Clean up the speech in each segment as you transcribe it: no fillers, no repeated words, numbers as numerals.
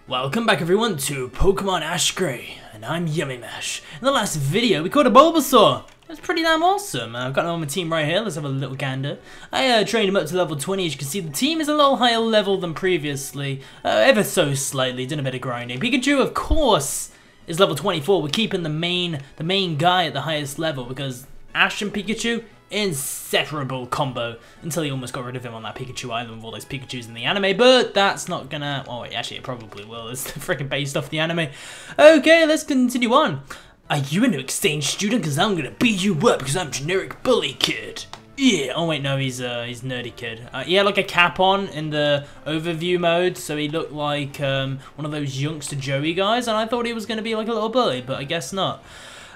Welcome back everyone to Pokemon Ash Grey, and I'm yamimash. In the last video we caught a Bulbasaur. That's pretty damn awesome. I've got him on my team right here. Let's have a little gander. I trained him up to level 20. As you can see, the team is a little higher level than previously. Ever so slightly, done a bit of grinding. Pikachu, of course, is level 24. We're keeping the main guy at the highest level because Ash and Pikachu, inseparable combo until he almost got rid of him on that Pikachu Island with all those Pikachus in the anime, but that's not gonna... oh wait, actually it probably will. It's freaking based off the anime. Okay, let's continue on. Are you a new exchange student? Because I'm gonna beat you up because I'm generic bully kid. Yeah. Oh wait, no, he's nerdy kid. He had like a cap on in the overview mode, so he looked like one of those youngster Joey guys, and I thought he was gonna be like a little bully, but I guess not.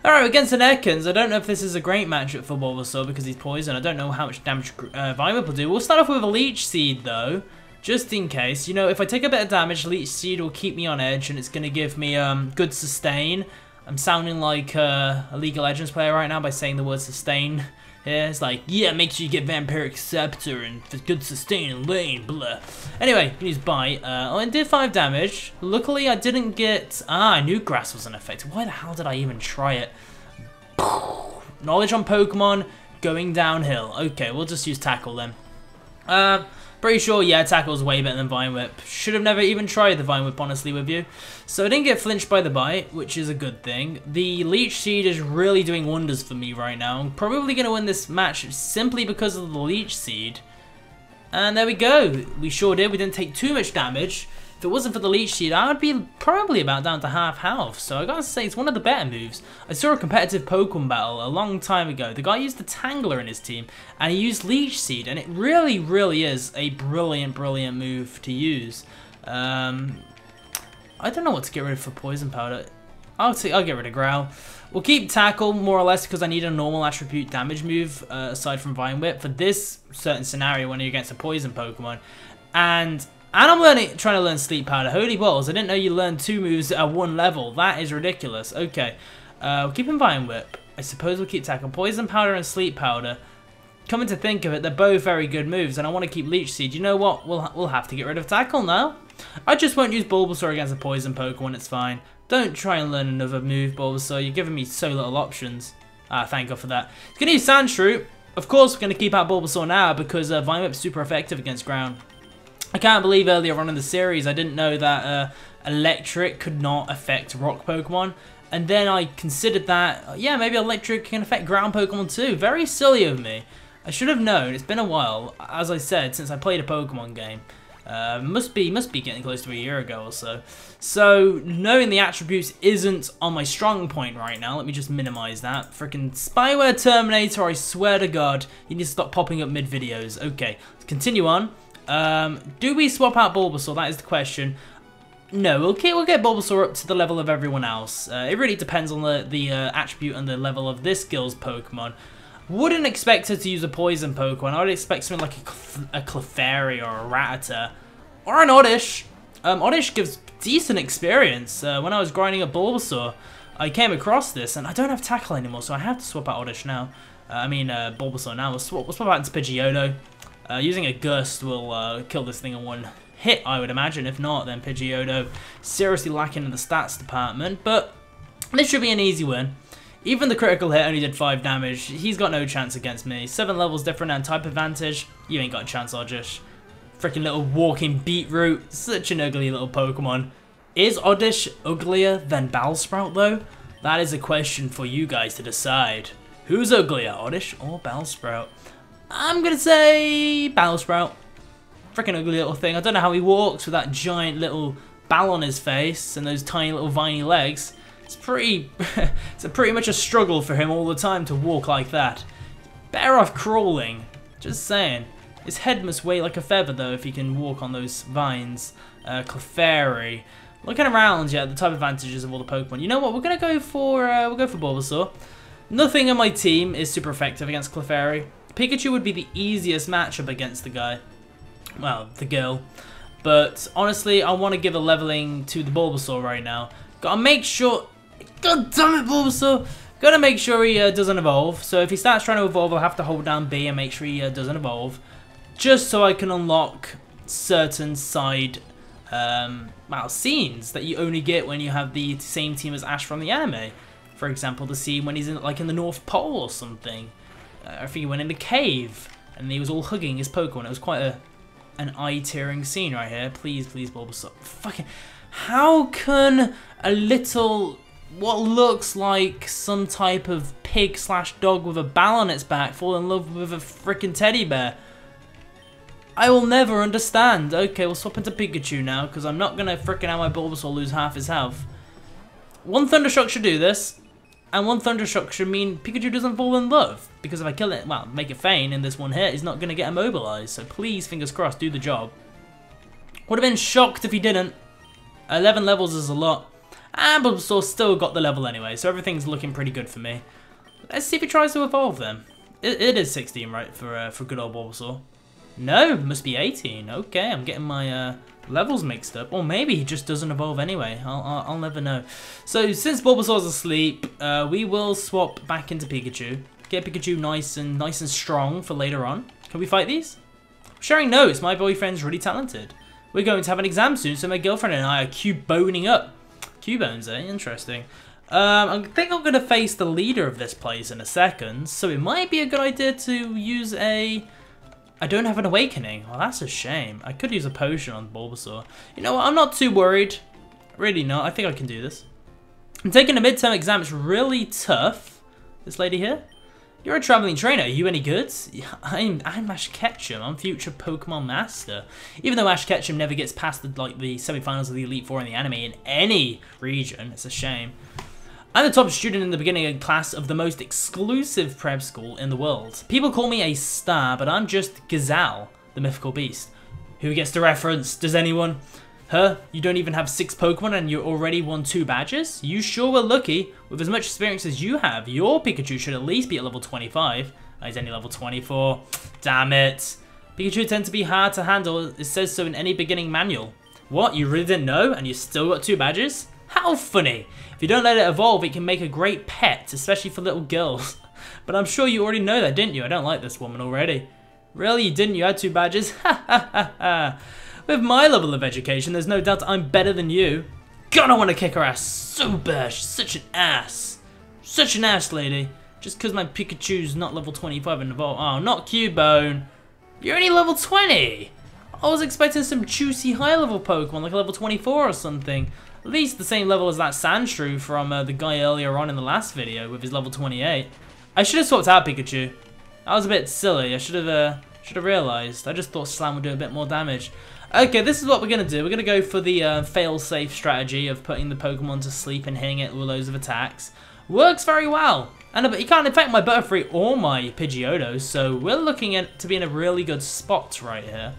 Alright, against an Ekans, I don't know if this is a great matchup for Bulbasaur because he's poison. I don't know how much damage Vine will do. We'll start off with a Leech Seed though, just in case. You know, if I take a bit of damage, Leech Seed will keep me on edge and it's going to give me good sustain. I'm sounding like a League of Legends player right now by saying the word sustain. Yeah, it's like, yeah, make sure you get Vampiric Scepter and for good sustain in lane, blah. Anyway, you can use Bite. Oh, it did 5 damage. Luckily, I didn't get... I knew Grass was an effect. Why the hell did I even try it? Knowledge on Pokemon, going downhill. Okay, we'll just use Tackle then. Pretty sure, yeah, Tackle's way better than Vine Whip. Should have never even tried the Vine Whip, honestly, with you. So I didn't get flinched by the Bite, which is a good thing. The Leech Seed is really doing wonders for me right now. I'm probably going to win this match simply because of the Leech Seed. And there we go. We sure did. We didn't take too much damage. If it wasn't for the Leech Seed, I would be probably about down to half health. So I gotta say, it's one of the better moves. I saw a competitive Pokemon battle a long time ago. The guy used the Tangler in his team, and he used Leech Seed, and it really, really is a brilliant, brilliant move to use. I don't know what to get rid of for Poison Powder. I'll get rid of Growl. We'll keep Tackle, more or less, because I need a normal attribute damage move, aside from Vine Whip, for this certain scenario when you're against a Poison Pokemon. And I'm trying to learn Sleep Powder. Holy balls, I didn't know you learned 2 moves at 1 level. That is ridiculous. Okay, we'll keep in Vine Whip. I suppose we'll keep Tackle. Poison Powder and Sleep Powder. Coming to think of it, they're both very good moves, and I want to keep Leech Seed. You know what? We'll have to get rid of Tackle now. I just won't use Bulbasaur against a Poison Pokemon, it's fine. Don't try and learn another move, Bulbasaur. You're giving me so little options. Thank God for that. It's going to use Sandshrew. Of course, we're going to keep out Bulbasaur now, because Vine Whip's super effective against ground. I can't believe earlier on in the series I didn't know that Electric could not affect Rock Pokemon. And then I considered that, yeah, maybe Electric can affect Ground Pokemon too. Very silly of me. I should have known. It's been a while, as I said, since I played a Pokemon game. Must be getting close to a year ago or so. So, knowing the attributes isn't on my strong point right now. Let me just minimize that. Freaking Spyware Terminator, I swear to God. You need to stop popping up mid-videos. Okay, let's continue on. Do we swap out Bulbasaur? That is the question. No, we'll get Bulbasaur up to the level of everyone else. It really depends on the attribute and the level of this skill's Pokemon. Wouldn't expect her to use a Poison Pokemon. I would expect something like a Clefairy or a Rattata. Or an Oddish. Oddish gives decent experience. When I was grinding up Bulbasaur, I came across this, and I don't have Tackle anymore, so I have to swap out Oddish now. Bulbasaur now. We'll swap out into Pidgeotto. Using a Gust will kill this thing in 1 hit, I would imagine. If not, then Pidgeotto seriously lacking in the stats department. But this should be an easy win. Even the critical hit only did 5 damage. He's got no chance against me. 7 levels different and type advantage. You ain't got a chance, Oddish. Freaking little walking beetroot. Such an ugly little Pokemon. Is Oddish uglier than Bellsprout though? That is a question for you guys to decide. Who's uglier, Oddish or Bellsprout? I'm gonna say Bellsprout. Freaking ugly little thing. I don't know how he walks with that giant little ball on his face and those tiny little viney legs. It's pretty much a struggle for him all the time to walk like that. Better off crawling. Just saying. His head must weigh like a feather though if he can walk on those vines. Clefairy. Looking around, yeah, the type advantages of all the Pokemon. You know what? We'll go for Bulbasaur. Nothing in my team is super effective against Clefairy. Pikachu would be the easiest matchup against the guy. Well, the girl. But honestly, I want to give a leveling to the Bulbasaur right now. Gotta make sure... God damn it, Bulbasaur! Gotta make sure he doesn't evolve. So if he starts trying to evolve, I'll have to hold down B and make sure he doesn't evolve. Just so I can unlock certain side well, scenes that you only get when you have the same team as Ash from the anime. For example, the scene when he's in like in the North Pole or something. I think he went in the cave and he was all hugging his Pokemon. It was quite an eye-tearing scene right here. Please, please, Bulbasaur. Fucking, how can a little, what looks like some type of pig/dog with a bell on its back fall in love with a freaking teddy bear? I will never understand. Okay, we'll swap into Pikachu now, because I'm not going to freaking have my Bulbasaur lose half his health. One Thundershock should do this, and one Thundershock should mean Pikachu doesn't fall in love. Because if I kill it, well, make it feign in this one hit, he's not going to get immobilized. So please, fingers crossed, do the job. Would have been shocked if he didn't. 11 levels is a lot. And Bulbasaur still got the level anyway, so everything's looking pretty good for me. Let's see if he tries to evolve then. It is 16, right, for good old Bulbasaur. No, must be 18. Okay, I'm getting my levels mixed up. Or maybe he just doesn't evolve anyway. I'll never know. So, since Bulbasaur's asleep, we will swap back into Pikachu. Get Pikachu nice and strong for later on. Can we fight these? Sharing notes. My boyfriend's really talented. We're going to have an exam soon, so my girlfriend and I are Cuboning up. Cubones, eh? Interesting. I think I'm going to face the leader of this place in a second, so it might be a good idea to use a... I don't have an awakening. Well, that's a shame. I could use a potion on Bulbasaur. You know what? I'm not too worried. Really not. I think I can do this. I'm taking a midterm exam. It's really tough. This lady here. You're a traveling trainer. Are you any good? Yeah, I'm Ash Ketchum. I'm future Pokemon Master. Even though Ash Ketchum never gets past the semi-finals of the Elite Four in the anime in any region, it's a shame. I'm the top student in the beginning class of the most exclusive prep school in the world. People call me a star, but I'm just Gazelle, the mythical beast. Who gets the reference? Does anyone? Huh? You don't even have 6 Pokemon and you already won 2 badges? You sure were lucky. With as much experience as you have, your Pikachu should at least be at level 25. Oh, he's only level 24. Damn it. Pikachu tend to be hard to handle. It says so in any beginning manual. What? You really didn't know? And you still got 2 badges? How funny. If you don't let it evolve, it can make a great pet, especially for little girls. But I'm sure you already know that, didn't you? I don't like this woman already. Really? You didn't? You had 2 badges? Ha ha ha ha. With my level of education, there's no doubt I'm better than you. God, I want to kick her ass so bad. She's such an ass. Such an ass, lady. Just because my Pikachu's not level 25 and evolve. Oh, not Cubone. You're only level 20. I was expecting some juicy high-level Pokemon, like a level 24 or something. At least the same level as that Sandshrew from the guy earlier on in the last video with his level 28. I should have swapped out Pikachu. That was a bit silly. I should have realised. I just thought Slam would do a bit more damage. Okay, this is what we're going to do. We're going to go for the fail-safe strategy of putting the Pokemon to sleep and hitting it with loads of attacks. Works very well. And it can't affect my Butterfree or my Pidgeotto, so we're looking at to be in a really good spot right here.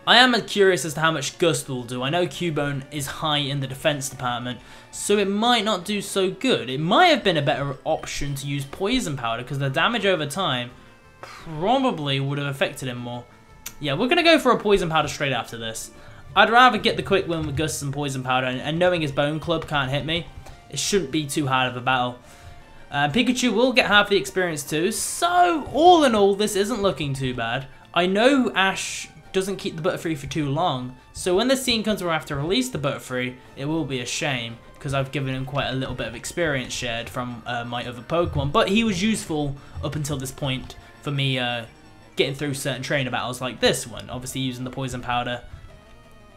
I am curious as to how much Gust will do. I know Cubone is high in the defense department, so it might not do so good. It might have been a better option to use Poison Powder, because the damage over time probably would have affected him more. Yeah, we're going to go for a Poison Powder straight after this. I'd rather get the quick win with Gust and Poison Powder, and knowing his Bone Club can't hit me, it shouldn't be too hard of a battle. Pikachu will get half the experience too, so all in all, this isn't looking too bad. I know Ash doesn't keep the Butterfree for too long, so when the scene comes where I have to release the Butterfree, it will be a shame, because I've given him quite a little bit of experience shared from my other Pokemon, but he was useful up until this point for me getting through certain trainer battles like this one. Obviously using the Poison Powder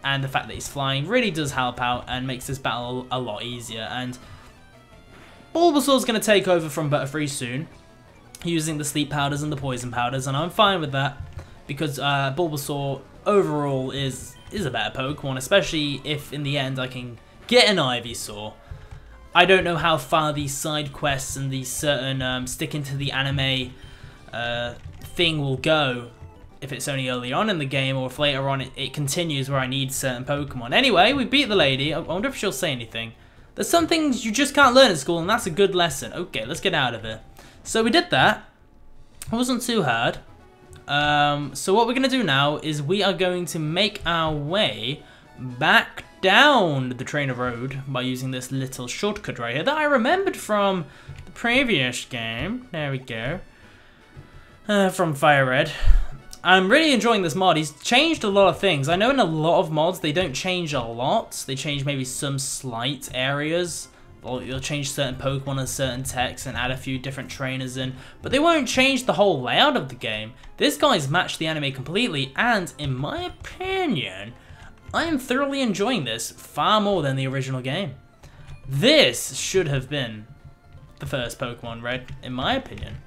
and the fact that he's flying really does help out and makes this battle a lot easier. And Bulbasaur's going to take over from Butterfree soon, using the Sleep Powders and the Poison Powders, and I'm fine with that because Bulbasaur overall is a better Pokemon, especially if in the end I can get an Ivysaur. I don't know how far these side quests and these certain sticking to the anime thing will go, if it's only early on in the game or if later on it continues where I need certain Pokemon. Anyway, we beat the lady. I wonder if she'll say anything. There's some things you just can't learn in school, and that's a good lesson. Okay, let's get out of here. So we did that. It wasn't too hard. So what we're going to do now is we are going to make our way back down the trainer road by using this little shortcut right here that I remembered from the previous game. There we go. From Fire Red. I'm really enjoying this mod. He's changed a lot of things. I know in a lot of mods they don't change a lot. They change maybe some slight areas. Or you'll change certain Pokemon and certain techs and add a few different trainers in. But they won't change the whole layout of the game. This guy's matched the anime completely, and in my opinion, I am thoroughly enjoying this far more than the original game. This should have been the first Pokemon Red, in my opinion.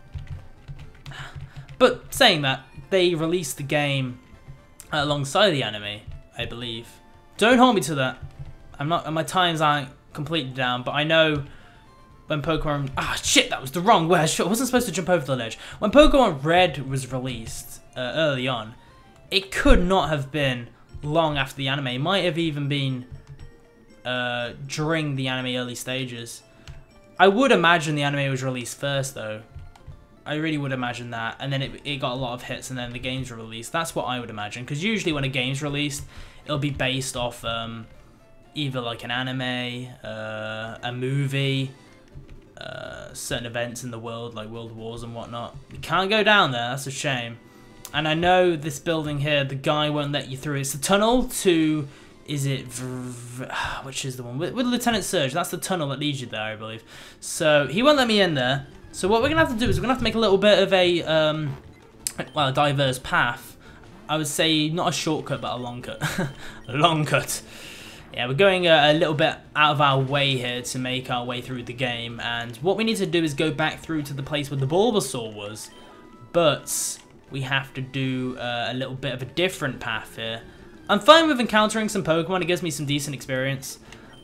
But saying that, they released the game alongside the anime, I believe. Don't hold me to that. I'm not. My times aren't completely down, but I know when Pokemon... Ah, shit, that was the wrong way. I wasn't supposed to jump over the ledge. When Pokemon Red was released early on, it could not have been long after the anime. It might have even been during the anime early stages. I would imagine the anime was released first, though. I really would imagine that, and then it got a lot of hits, and then the games were released. That's what I would imagine, because usually when a game's released, it'll be based off either like an anime, a movie, certain events in the world, like world wars and whatnot. You can't go down there, that's a shame. And I know this building here, the guy won't let you through. It's the tunnel to... Is it... Which is the one? With Lieutenant Surge, that's the tunnel that leads you there, I believe. So, he won't let me in there. So what we're going to have to do is we're going to have to make a little bit of a, well, a diverse path. I would say not a shortcut, but a long cut. A long cut. Yeah, we're going a little bit out of our way here to make our way through the game. And what we need to do is go back through to the place where the Bulbasaur was. But we have to do a little bit of a different path here. I'm fine with encountering some Pokemon. It gives me some decent experience.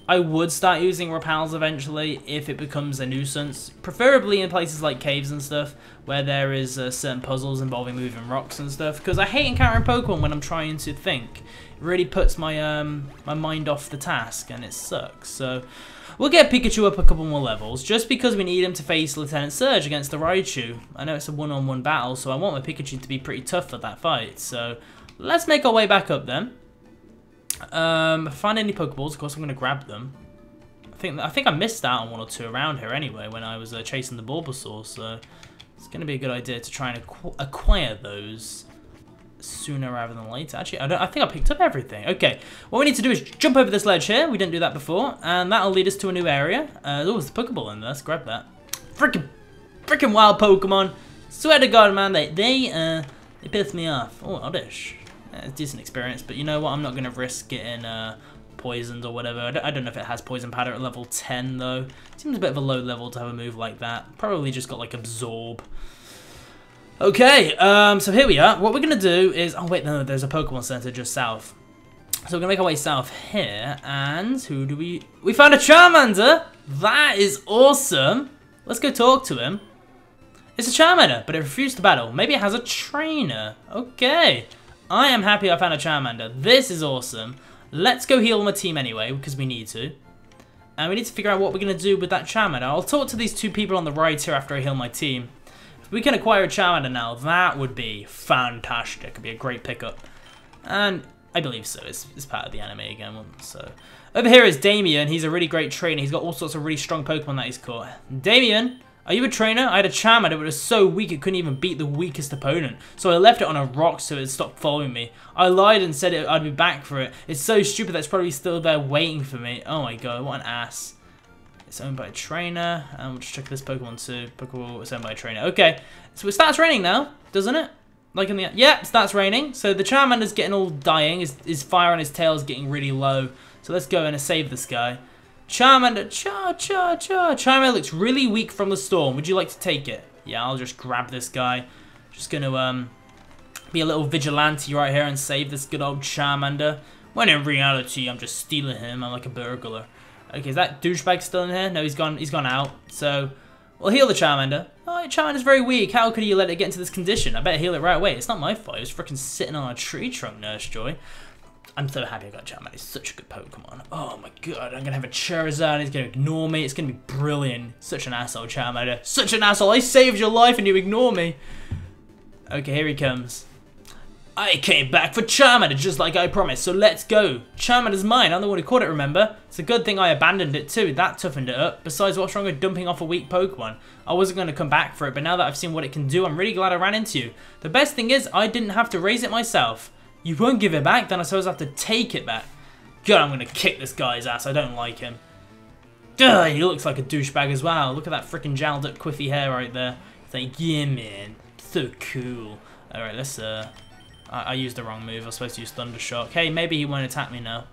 I would start using repels eventually if it becomes a nuisance, preferably in places like caves and stuff where there is certain puzzles involving moving rocks and stuff, because I hate encountering Pokemon when I'm trying to think. It really puts my my mind off the task and it sucks. So we'll get Pikachu up a couple more levels just because we need him to face Lieutenant Surge against the Raichu. I know it's a one-on-one battle, so I want my Pikachu to be pretty tough for that fight. So let's make our way back up then. Find any Pokeballs, of course I'm going to grab them. I think I missed out on one or two around here anyway when I was chasing the Bulbasaur, so it's going to be a good idea to try and acquire those sooner rather than later. Actually, I think I picked up everything. Okay, what we need to do is jump over this ledge here. We didn't do that before, and that'll lead us to a new area. Oh, there's a Pokeball in there. Let's grab that. Freaking wild Pokemon. Swear to God, man, they piss me off. Oh, Oddish. It's a decent experience, but you know what? I'm not going to risk getting poisoned or whatever. I don't know if it has Poison Powder at level 10, though. Seems a bit of a low level to have a move like that. Probably just got, like, Absorb. Okay, so here we are. What we're going to do is... Oh, wait, no, there's a Pokemon Center just south. So we're going to make our way south here, and who do we... We found a Charmander! That is awesome! Let's go talk to him. It's a Charmander, but it refused to battle. Maybe it has a trainer. Okay. I am happy I found a Charmander. This is awesome. Let's go heal my team anyway, because we need to. And we need to figure out what we're going to do with that Charmander. I'll talk to these two people on the right here after I heal my team. If we can acquire a Charmander now, that would be fantastic. It would be a great pickup. And I believe so. It's part of the anime again. So over here is Damien. He's a really great trainer. He's got all sorts of really strong Pokemon that he's caught. Damien, are you a trainer? I had a Charmander, but it was so weak it couldn't even beat the weakest opponent. So I left it on a rock so it stopped following me. I lied and said I'd be back for it. It's so stupid that it's probably still there waiting for me. Oh my god, what an ass. It's owned by a trainer. And we'll just check this Pokemon too. Pokeball is owned by a trainer. Okay, so it starts raining now, doesn't it? Like in the... Yeah, it starts raining. So the Charmander's getting all dying. His fire on his tail is getting really low. So let's go in and save this guy. Charmander, Charmander looks really weak from the storm. Would you like to take it? Yeah, I'll just grab this guy. Just gonna be a little vigilante right here and save this good old Charmander. When in reality, I'm just stealing him. I'm like a burglar. Okay, is that douchebag still in here? No, he's gone out. So we'll heal the Charmander. Oh, Charmander's very weak. How could you let it get into this condition? I better heal it right away. It's not my fault. It was freaking sitting on a tree trunk, Nurse Joy. I'm so happy I got Charmander. He's such a good Pokemon. Oh my god, I'm going to have a Charizard. He's going to ignore me. It's going to be brilliant. Such an asshole, Charmander. Such an asshole. I saved your life and you ignore me. Okay, here he comes. I came back for Charmander just like I promised, so let's go. Charmander's mine, I'm the one who caught it, remember? It's a good thing I abandoned it too, that toughened it up. Besides, what's wrong with dumping off a weak Pokemon? I wasn't going to come back for it, but now that I've seen what it can do, I'm really glad I ran into you. The best thing is, I didn't have to raise it myself. You won't give it back, then I suppose I have to take it back. God, I'm going to kick this guy's ass, I don't like him. Ugh, he looks like a douchebag as well. Look at that freaking gelled up quiffy hair right there. It's like, yeah man, so cool. Alright, let's I used the wrong move. I was supposed to use Thunder Shock. Hey, maybe he won't attack me now.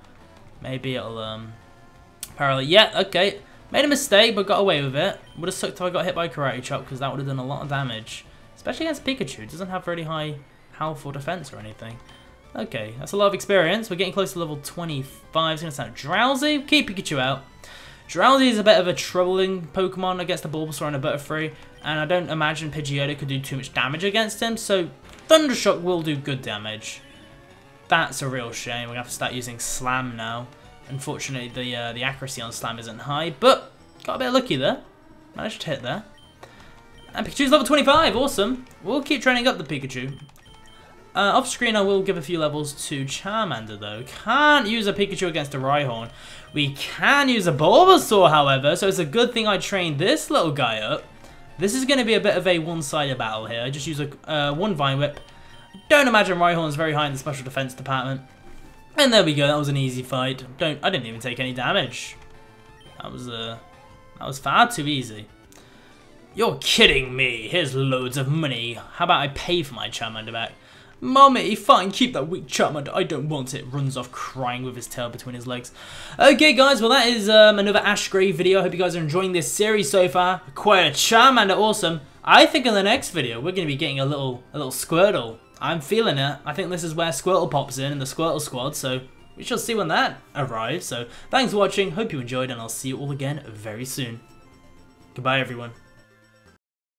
Maybe it'll parallel. Yeah, okay. Made a mistake, but got away with it. Would have sucked if I got hit by Karate Chop, because that would have done a lot of damage. Especially against Pikachu. It doesn't have really high health or defense or anything. Okay, that's a lot of experience. We're getting close to level 25. It's going to sound Drowsy. Keep Pikachu out. Drowsy is a bit of a troubling Pokemon against the Bulbasaur and a Butterfree, and I don't imagine Pidgeotto could do too much damage against him, so Thunder Shock will do good damage. That's a real shame. We're going to have to start using Slam now. Unfortunately, the accuracy on Slam isn't high, but got a bit lucky there. Managed to hit there. And Pikachu's level 25, awesome. We'll keep training up the Pikachu. Off screen, I will give a few levels to Charmander, though. Can't use a Pikachu against a Rhyhorn. We can use a Bulbasaur, however, so it's a good thing I trained this little guy up. This is going to be a bit of a one-sided battle here. I just use a one Vine Whip. Don't imagine Rhyhorn's very high in the Special Defense department. And there we go, that was an easy fight. I didn't even take any damage. That was far too easy. You're kidding me. Here's loads of money. How about I pay for my Charmander back? Mommy, fine, keep that weak Charmander. I don't want it. Runs off crying with his tail between his legs. Okay, guys, well, that is another Ash Gray video. I hope you guys are enjoying this series so far. Quite a Charmander, awesome. I think in the next video, we're going to be getting a little Squirtle. I'm feeling it. I think this is where Squirtle pops in the Squirtle squad, so we shall see when that arrives. So, thanks for watching. Hope you enjoyed, and I'll see you all again very soon. Goodbye, everyone.